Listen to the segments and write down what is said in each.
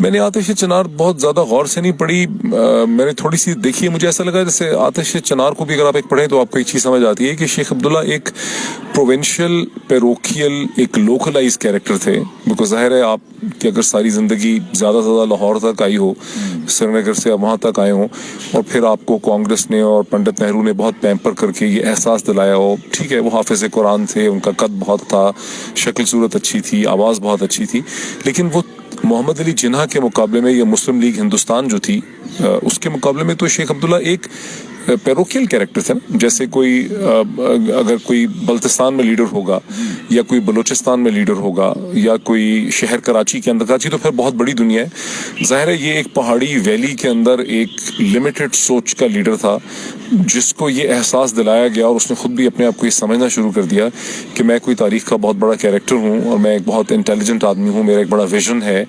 میں نے آتش چنار بہت زیادہ غور سے نہیں پڑھی, میں نے تھوڑی سی دیکھی ہے. مجھے ایسا لگا جیسے آتش چنار کو بھی اگر آپ ایک پڑھیں تو آپ کو ایک چیز سمجھ آتی ہے کہ شیخ عبداللہ ایک پروونشل پیروکیل ایک لوکلائز کیریکٹر تھے. بیکاز ظاہر ہے آپ کہ اگر ساری زندگی زیادہ سے زیادہ لاہور تک آئی ہو, سری نگر سے وہاں تک آئے ہوں, اور پھر آپ کو کانگریس نے اور پنڈت نہرو نے بہت پیمپر کر کے یہ احساس دلایا ہو, ٹھیک ہے وہ حافظ قرآن تھے, ان کا قد بہت تھا, شکل صورت اچھی تھی, آواز بہت اچھی تھی, لیکن وہ محمد علی جناح کے مقابلے میں یا مسلم لیگ ہندوستان جو تھی اس کے مقابلے میں تو شیخ عبداللہ ایک پیروکیل کیریکٹر تھے نا. جیسے کوئی اگر کوئی بلتستان میں لیڈر ہوگا یا کوئی بلوچستان میں لیڈر ہوگا یا کوئی شہر کراچی کے اندر, کراچی تو پھر بہت بڑی دنیا ہے, ظاہر ہے یہ ایک پہاڑی ویلی کے اندر ایک لمیٹڈ سوچ کا لیڈر تھا جس کو یہ احساس دلایا گیا اور اس نے خود بھی اپنے آپ کو یہ سمجھنا شروع کر دیا کہ میں کوئی تاریخ کا بہت بڑا کیریکٹر ہوں اور میں ایک بہت انٹیلیجنٹ آدمی ہوں, میرا ایک بڑا ویژن ہے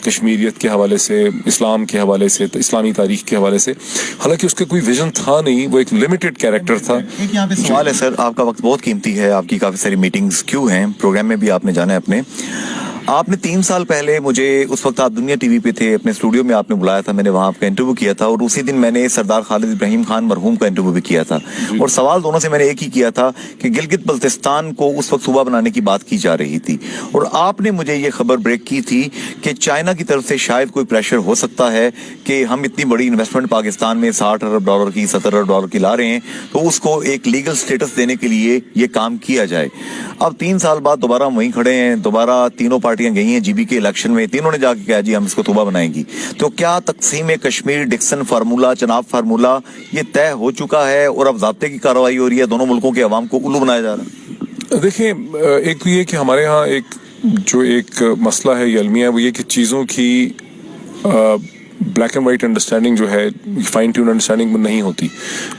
کشمیریت کے حوالے سے, اسلام کے حوالے سے, اسلامی تاریخ کے حوالے سے. حالانکہ اس کا کوئی ویژن تھا نہیں, وہ ایک لمیٹڈ کیریکٹر تھا. ایک یہاں پہ سوال ہے سر, آپ کا وقت بہت قیمتی ہے, آپ کی کافی ساری میٹنگز کیوں ہیں, پروگرام میں بھی آپ نے جانا ہے اپنے. آپ نے 3 سال پہلے مجھے, اس وقت آپ دنیا ٹی وی پہ تھے, اپنے اسٹوڈیو میں آپ نے بلایا تھا, میں نے وہاں آپ کا انٹرویو کیا تھا, اور اسی دن میں نے سردار خالد ابراہیم خان مرحوم کا انٹرویو بھی کیا تھا, اور سوال دونوں سے میں نے ایک ہی کیا تھا کہ گلگت بلتستان کو اس وقت صوبہ بنانے کی بات کی جا رہی تھی, اور آپ نے مجھے یہ خبر بریک کی تھی کہ چائنا کی طرف سے شاید کوئی پریشر ہو سکتا ہے کہ ہم اتنی بڑی انویسٹمنٹ پاکستان میں $60 ارب کی, $70 ارب کی لا رہے ہیں, تو اس کو ایک لیگل سٹیٹس دینے کے لیے یہ کام کیا جائے. اب 3 سال بعد دوبارہ ہم وہیں کھڑے ہیں, دوبارہ تینوں پارٹیاں گئی ہیں جی بی کے الیکشن میں, تینوں نے جا کے کہا جی ہم اس کو صوبہ بنائیں گی. تو کیا تقسیم Kashmir, Dixon formula, Chenab formula یہ طے ہو چکا ہے اور اب ضابطے کی کارروائی ہو رہی ہے, دونوں ملکوں کے عوام کو الو بنایا جا رہا ہے؟ دیکھیں, ایک تو یہ کہ ہمارے ہاں ایک مسئلہ ہے یہ المیہ, وہ یہ کہ چیزوں کی بلیک اینڈ وائٹ انڈرسٹینڈنگ جو ہے, فائن ٹیون انڈرسٹینڈنگ میں نہیں ہوتی.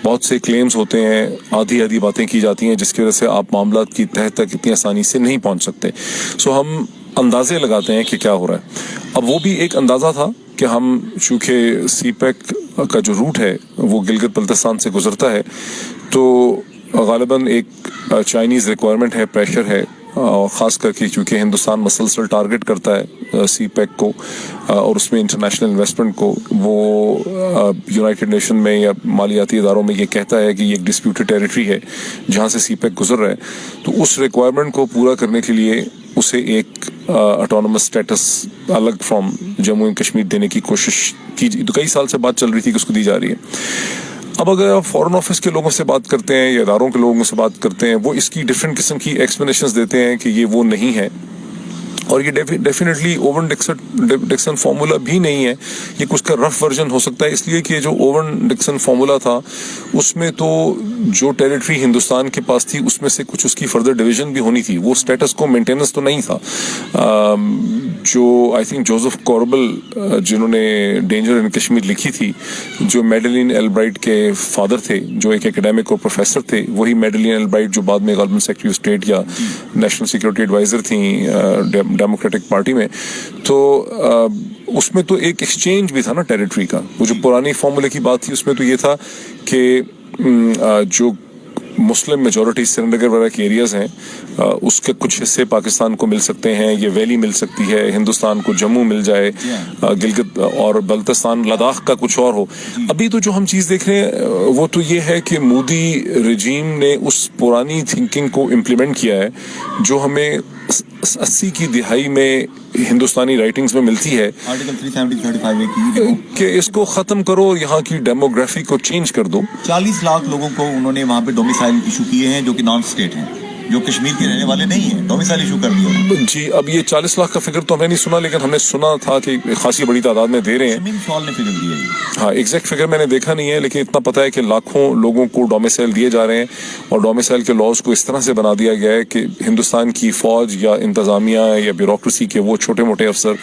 بہت سے کلیمز ہوتے ہیں, آدھی باتیں کی جاتی ہیں جس کی وجہ سے آپ معاملات کی تہ تک اتنی آسانی سے نہیں پہنچ سکتے. سو ہم اندازے لگاتے ہیں کہ کیا ہو رہا ہے. اب وہ بھی ایک اندازہ تھا کہ ہم چونکہ سی پیک کا جو روٹ ہے وہ گلگت بلتستان سے گزرتا ہے, تو غالباً ایک چائنیز ریکوائرمنٹ ہے, پریشر ہے, اور خاص کر کے چونکہ ہندوستان مسلسل ٹارگٹ کرتا ہے سی پیک کو اور اس میں انٹرنیشنل انویسٹمنٹ کو, وہ یونائٹڈ نیشن میں یا مالیاتی اداروں میں یہ کہتا ہے کہ یہ ایک ڈسپیوٹڈ ٹیریٹری ہے جہاں سے سی پیک گزر رہا ہے. تو اس ریکوائرمنٹ کو پورا کرنے کے لیے اسے ایک آٹونومس اسٹیٹس الگ فرام جموں اینڈ کشمیر دینے کی کوشش کی, تو کئی سال سے بات چل رہی تھی کہ اس کو دی جا رہی ہے. اب اگر آپ فورن آفس کے لوگوں سے بات کرتے ہیں یا اداروں کے لوگوں سے بات کرتے ہیں, وہ اس کی ڈفرینٹ قسم کی ایکسپلینیشنز دیتے ہیں کہ یہ وہ نہیں ہے, اور یہ ڈیفینیٹلی اوون ڈکسن فارمولا بھی نہیں ہے, یہ کچھ کا رف ورژن ہو سکتا ہے. اس لیے کہ جو اوون ڈکسن فارمولا تھا اس میں تو جو ٹیریٹری ہندوستان کے پاس تھی اس میں سے کچھ اس کی فردر ڈویژن بھی ہونی تھی, وہ اسٹیٹس کو مینٹیننس تو نہیں تھا. جو آئی تھنک جوزف کوربل جنہوں نے ڈینجر ان کشمیر لکھی تھی, جو میڈلین البرائٹ کے فادر تھے, جو ایک اکیڈیمک اور پروفیسر تھے, وہی میڈلین البرائٹ جو بعد میں غالباً سیکرٹری آف اسٹیٹ یا نیشنل سیکورٹی ایڈوائزر تھیں ڈیموکریٹک پارٹی میں. تو اس میں تو ایک ایکسچینج بھی تھا نا ٹیریٹری کا. وہ جو پرانی فارمولے کی بات تھی اس میں تو یہ تھا کہ جو مسلم میجورٹی سری نگر وغیرہ کے ایریاز ہیں اس کے کچھ حصے پاکستان کو مل سکتے ہیں, یہ ویلی مل سکتی ہے, ہندوستان کو جموں مل جائے, گلگت اور بلتستان لداخ کا کچھ اور ہو. ابھی تو جو ہم چیز دیکھ رہے ہیں وہ تو یہ ہے کہ مودی رجیم نے اس پرانی تھنکنگ کو امپلیمنٹ کیا ہے جو ہمیں 80 کی دہائی میں ہندوستانی رائٹنگز میں ملتی ہے کہ اس کو ختم کرو, یہاں کی ڈیموگرافی کو چینج کر دو. 40 لاکھ لوگوں کو انہوں نے وہاں پہ ڈومیسائل ایشو کیے ہیں جو کہ نان اسٹیٹ ہیں, جو کشمیر کے رہنے والے نہیں ہیں, ڈومیسائل ایشو کر دیا. جی, اب یہ 40 لاکھ کا فگر تو ہمیں نہیں سنا, لیکن ہم نے سنا تھا کہ خاصی بڑی تعداد میں دے رہے ہیں. نے فگر دیا ہے. ہاں, ایگزیکٹ فگر میں نے دیکھا نہیں ہے, لیکن اتنا پتا ہے کہ لاکھوں لوگوں کو ڈومیسائل دیے جا رہے ہیں, اور ڈومیسائل کے لاز کو اس طرح سے بنا دیا گیا ہے کہ ہندوستان کی فوج یا انتظامیہ یا بیوروکریسی کے وہ چھوٹے موٹے افسر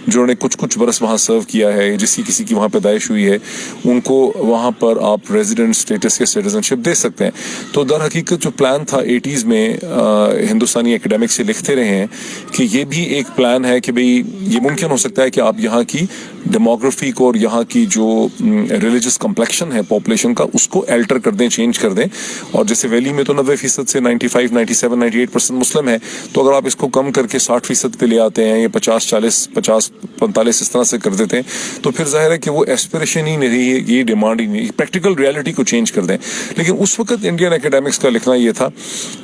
جنہوں نے کچھ برس وہاں سرو کیا ہے, کسی کی وہاں پیدائش ہوئی ہے, ان کو وہاں پر آپ ریزیڈنٹ اسٹیٹس یا سٹیزن شپ دے سکتے ہیں. تو در حقیقت جو پلان تھا 80s میں ہندوستانی اکیڈمک سے لکھتے رہے ہیں کہ یہ بھی ایک پلان ہے کہ بھئی یہ ممکن ہو سکتا ہے کہ آپ یہاں کی ڈیموگرافی کو اور یہاں کی جو ریلیجس کمپلیکشن ہے پاپولیشن کا اس کو الٹر کر دیں، چینج کر دیں. اور جیسے ویلی میں تو 90% سے 95 97 98% مسلم ہے، تو اگر آپ اس کو کم کر کے 60% پہ لے آتے ہیں یا 50 40 50 45 اس طرح سے کر دیتے ہیں تو پھر ظاہر ہے کہ وہ ایسپریشن ہی نہیں رہی ہے، یہ ڈیمانڈ ہی نہیں، پریکٹیکل ریالٹی کو چینج کر دیں. لیکن اس وقت انڈین اکیڈمکس کا لکھنا یہ تھا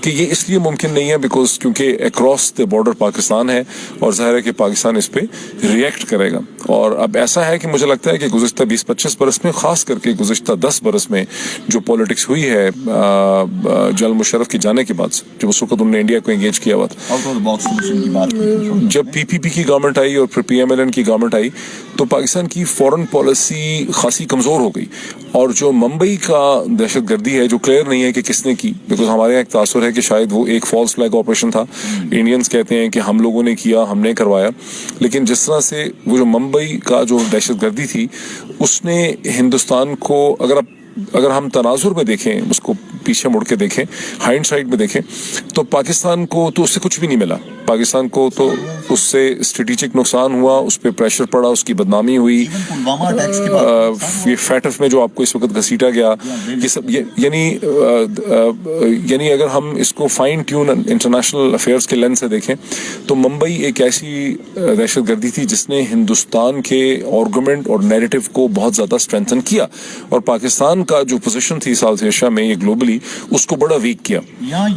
کہ یہ اس لیے ممکن نہیں ہے بیکاز کیونکہ اکراس دا بارڈر پاکستان ہے اور ظاہر ہے کہ پاکستان اس پہ ریئیکٹ کرے گا. اور اب ایسا ہے کہ مجھے لگتا ہے کہ گزشتہ 20-25 برس میں، خاص کر کے گزشتہ 10 برس میں جو پالیٹکس ہوئی ہے جنرل مشرف کے جانے کے بعد سے، جب اس وقت انہوں نے انڈیا کو انگیج کیا ہوا تھا، جب پی پی پی کی گورنمنٹ آئی اور پھر پی ایم ایل این کی گورنمنٹ آئی تو پاکستان کی فورن پالیسی خاصی کمزور ہو گئی. اور جو ممبئی کا دہشت گردی ہے جو کلیئر نہیں ہے کہ کس نے کی، بیکاز ہمارے یہاں ایک تاثر ہے کہ شاید وہ ایک فالس فلیگ آپریشن تھا، انڈینز کہتے ہیں کہ ہم لوگوں نے کیا، ہم نے کروایا. لیکن جس طرح سے وہ جو ممبئی کا جو دہشت گردی تھی اس نے ہندوستان کو، اگر ہم تناظر میں دیکھیں، اس کو پیچھے مڑ کے دیکھیں، ہائنڈ سائڈ میں دیکھیں، تو پاکستان کو تو اس سے کچھ بھی نہیں ملا. پاکستان کو تو اس سے اسٹریٹجک نقصان ہوا، اس پہ پریشر پڑا، اس کی بدنامی ہوئی. یہ فیٹف میں جو آپ کو اس وقت گھسیٹا گیا، یہ سب یعنی اگر ہم اس کو فائن ٹیون انٹرنیشنل افیئرس کے لینس سے دیکھیں تو ممبئی ایک ایسی دہشت گردی تھی جس نے ہندوستان کے آرگومنٹ اور نیریٹو کو بہت زیادہ اسٹرینتھن کیا، اور پاکستان کا جو پوزیشن تھی ساؤتھ ایشیا میں یہ گلوبلی اس کو بڑا ویک کیا.